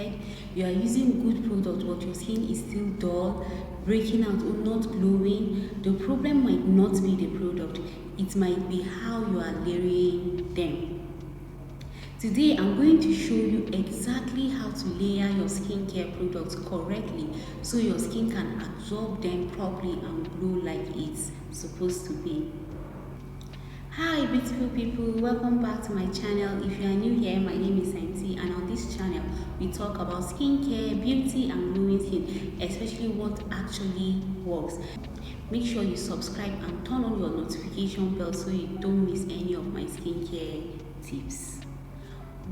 affected, you are using good product but your skin is still dull, breaking out or not glowing, the problem might not be the product, it might be how you are layering them. Today I'm going to show you exactly how to layer your skincare products correctly so your skin can absorb them properly and glow like it's supposed to be. Hi beautiful people, welcome back to my channel. If you are new here, my name is Santi, and on this channel we talk about skincare, beauty and glowing skin, especially what actually works. Make sure you subscribe and turn on your notification bell so you don't miss any of my skincare tips.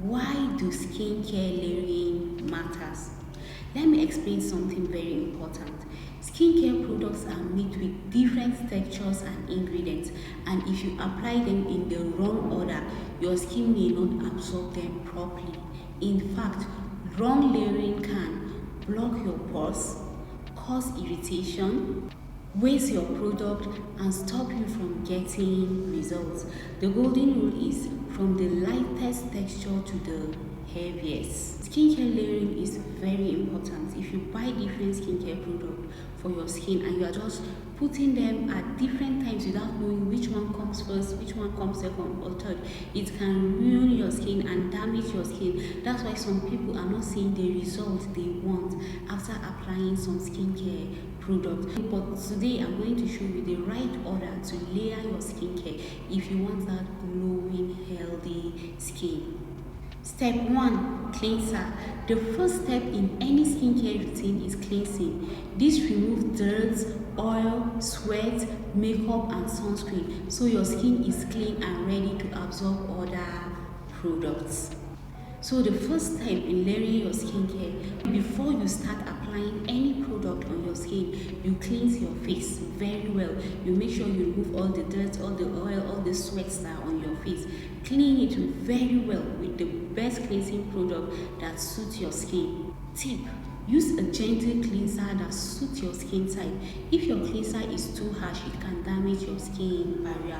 Why do skincare layering matters? Let me explain something very important. Skincare products are made with different textures and ingredients, and if you apply them in the wrong order, your skin may not absorb them properly. In fact, wrong layering can block your pores, cause irritation, waste your product, and stop you from getting results. The golden rule is from the lightest texture to the heaviest. Skincare layering is very important. If you buy different skincare products for your skin and you are just putting them at different times without knowing which one comes first, which one comes second or third, it can ruin your skin and damage your skin. That's why some people are not seeing the results they want after applying some skincare product. But today I'm going to show you the right order to layer your skincare if you want that glowing, healthy skin. Step 1. Cleanser. The first step in any skincare routine is cleansing. This removes dirt, oil, sweat, makeup and sunscreen so your skin is clean and ready to absorb other products. So the first step in layering your skincare, before you start applying any product on your skin, you cleanse your face very well. You make sure you remove all the dirt, all the oil, all the sweat that are on your face. Clean it very well with the best cleansing product that suits your skin. Tip: use a gentle cleanser that suits your skin type. If your cleanser is too harsh, it can damage your skin barrier.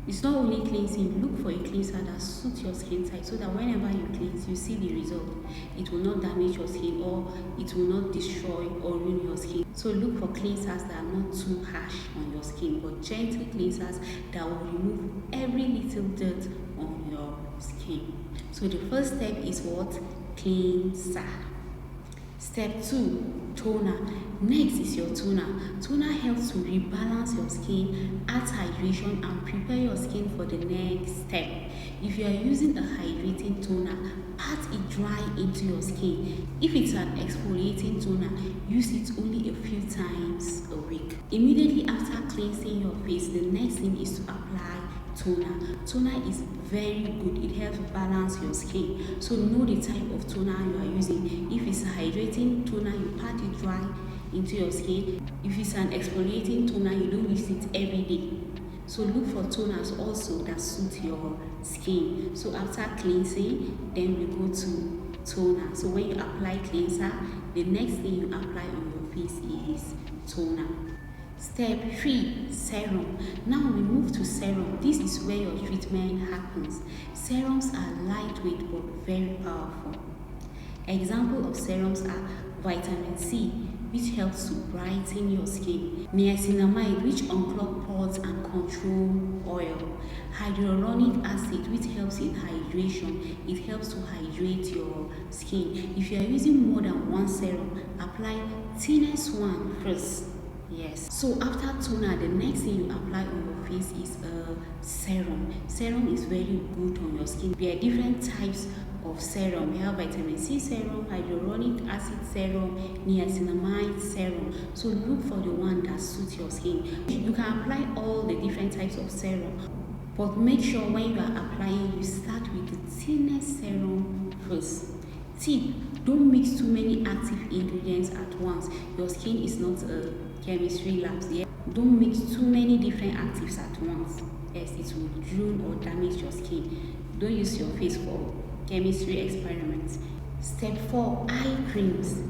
It's not only cleansing, look for a cleanser that suits your skin type so that whenever you cleanse, you see the result. It will not damage your skin or it will not destroy or ruin your skin. So look for cleansers that are not too harsh on your skin, but gentle cleansers that will remove every little dirt on your skin. So the first step is what? Cleanser. Step 2. Toner. Next is your toner. Toner helps to rebalance your skin, adds hydration and prepare your skin for the next step. If you are using a hydrating toner, pat it dry into your skin. If it's an exfoliating toner, use it only a few times a week. Immediately after cleansing your face, the next thing is to apply toner. Toner is very good. It helps balance your skin. So know the type of toner you are using. If it's a hydrating toner, you pat it dry into your skin. If it's an exfoliating toner, you don't use it every day. So look for toners also that suit your skin. So after cleansing, then we go to toner. So when you apply cleanser, the next thing you apply on your face is toner. Step 3. Serum. Now we move to serum. This is where your treatment happens. Serums are lightweight but very powerful. Examples of serums are vitamin C, which helps to brighten your skin. Niacinamide, which unclog pores and control oil. Hyaluronic acid, which helps in hydration. It helps to hydrate your skin. If you are using more than one serum, apply thinnest one first. Yes. So after toner, the next thing you apply on your face is a serum. Serum is very good on your skin. There are different types of serum. We have vitamin C serum, hyaluronic acid serum, niacinamide serum. So look for the one that suits your skin. You can apply all the different types of serum, but make sure when you are applying, you start with the thinnest serum first. Tip: don't mix too many active ingredients at once. Your skin is not a chemistry lab. Yeah? Don't mix too many different actives at once. Yes, it will ruin or damage your skin. Don't use your face for chemistry experiments. Step 4. Eye creams.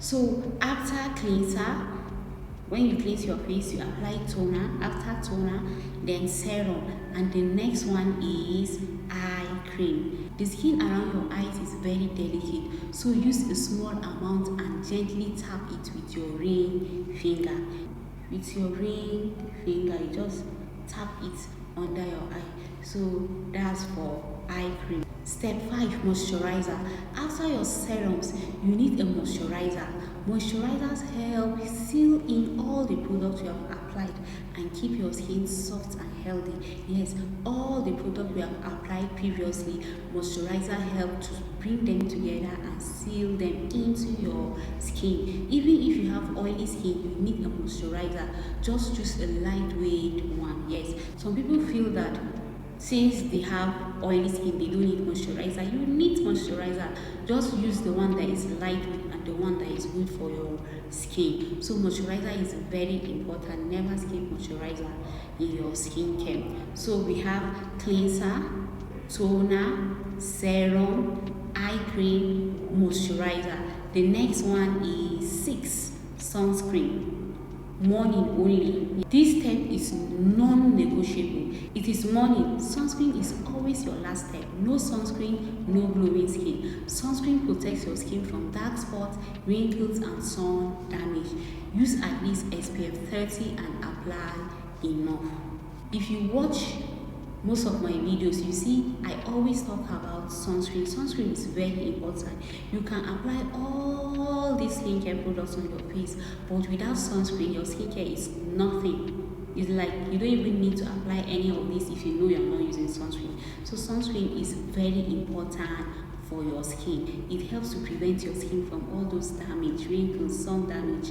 So after cleanser, when you cleanse your face, you apply toner. After toner, then serum, and the next one is eye cream. The skin around your eyes is very delicate, so use a small amount and gently tap it with your ring finger. With your ring finger, you just tap it under your eye. So that's for eye cream. Step 5, moisturizer. After your serums, you need a moisturizer. Moisturizers help seal in all the products you have applied and keep your skin soft and healthy. Yes, all the products we have applied previously, moisturizer help to bring them together and seal them into your skin. Even if you have oily skin, you need a moisturizer. Just choose a lightweight one. Yes, some people feel that since they have oily skin, they don't need moisturizer. You need moisturizer. Just use the one that is lightweight and the one that is good for your skin. So moisturizer is very important. Never skip moisturizer in your skincare. So we have cleanser, toner, serum, eye cream, moisturizer. The next one is 6, sunscreen. Morning only. This step is non-negotiable. It is morning. Sunscreen is always your last step. No sunscreen, no glowing skin. Sunscreen protects your skin from dark spots, wrinkles, and sun damage. Use at least SPF 30 and apply enough. If you watch most of my videos, you see I always talk about sunscreen. Sunscreen is very important. You can apply all these skincare products on your face, but without sunscreen, your skincare is nothing. It's like you don't even need to apply any of this if you know you're not using sunscreen. So sunscreen is very important for your skin. It helps to prevent your skin from all those damage, wrinkles, sun damage,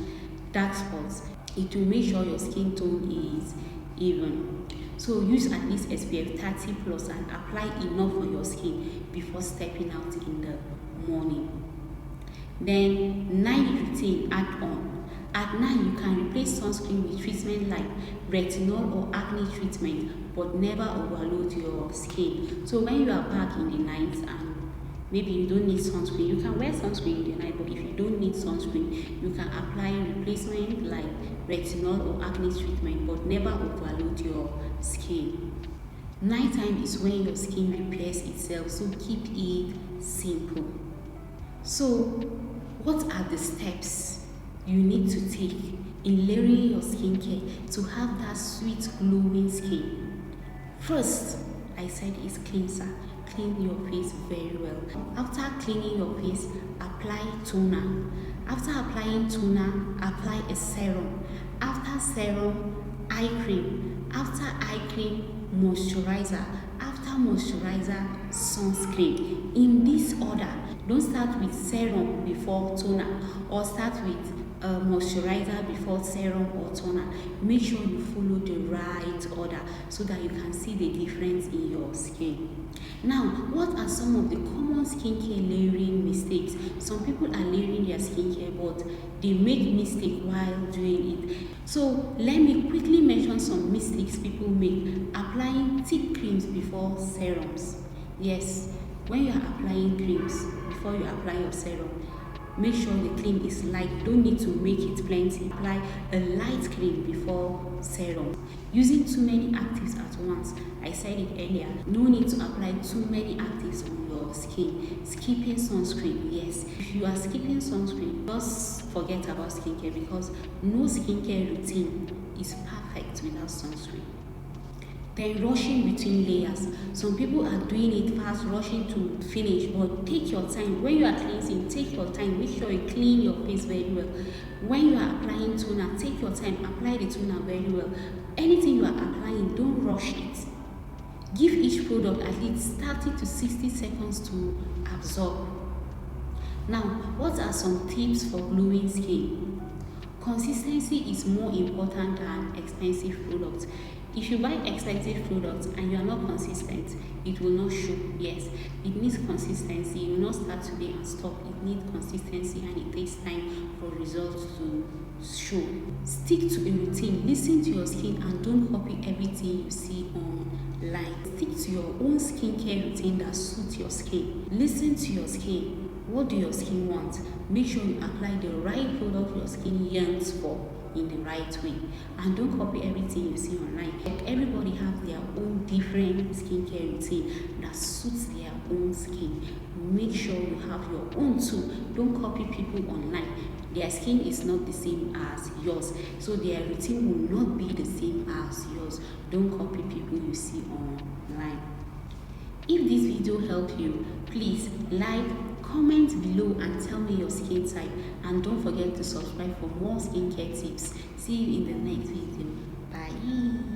dark spots. It will make sure your skin tone is even. So use at least SPF 30 plus and apply enough on your skin before stepping out in the morning. Then night routine add-on. At night, you can replace sunscreen with treatment like retinol or acne treatment, but never overload your skin. So when you are back in the night and maybe you don't need sunscreen, you can wear sunscreen in the night, but if you don't need sunscreen, you can apply replacement like retinol or acne treatment, but never overload your skin. Nighttime is when your skin repairs itself, so keep it simple. So what are the steps you need to take in layering your skincare to have that sweet glowing skin? First, I said is cleanser. Clean your face very well. After cleaning your face, apply toner. After applying toner, apply a serum. After serum, eye cream. After eye cream, moisturizer. After moisturizer, sunscreen. In this order. Don't start with serum before toner, or start with moisturizer before serum or toner. Make sure you follow the right order so that you can see the difference in your skin. Now, what are some of the common skincare layering mistakes? Some people are layering their skincare, but they make mistake while doing it. So let me quickly mention some mistakes people make. Applying thick creams before serums. Yes, when you are applying creams before you apply your serum, make sure the cream is light. You don't need to make it plenty. Apply a light cream before serum. Using too many actives at once. I said it earlier. No need to apply too many actives on your skin. Skipping sunscreen. Yes, if you are skipping sunscreen, just forget about skincare, because no skincare routine is perfect without sunscreen. Then rushing between layers. Some people are doing it fast, rushing to finish, but take your time. When you are cleansing, take your time. Make sure you clean your face very well. When you are applying toner, take your time. Apply the toner very well. Anything you are applying, don't rush it. Give each product at least 30 to 60 seconds to absorb. Now, what are some tips for glowing skin? Consistency is more important than expensive products. If you buy expensive products and you are not consistent, it will not show. Yes, it needs consistency. You will not start today and stop. It needs consistency, and it takes time for results to show. Stick to a routine. Listen to your skin and don't copy everything you see online. Stick to your own skincare routine that suits your skin. Listen to your skin. What do your skin want? Make sure you apply the right product your skin yearns for in the right way, and don't copy everything you see online. Everybody has their own different different skincare routine that suits their own skin. Make sure you have your own too. Don't copy people online. Their skin is not the same as yours, so their routine will not be the same as yours. Don't copy people you see online. If this video helped you, please like, comment below and tell me your skin type, and don't forget to subscribe for more skincare tips. See you in the next video. Bye.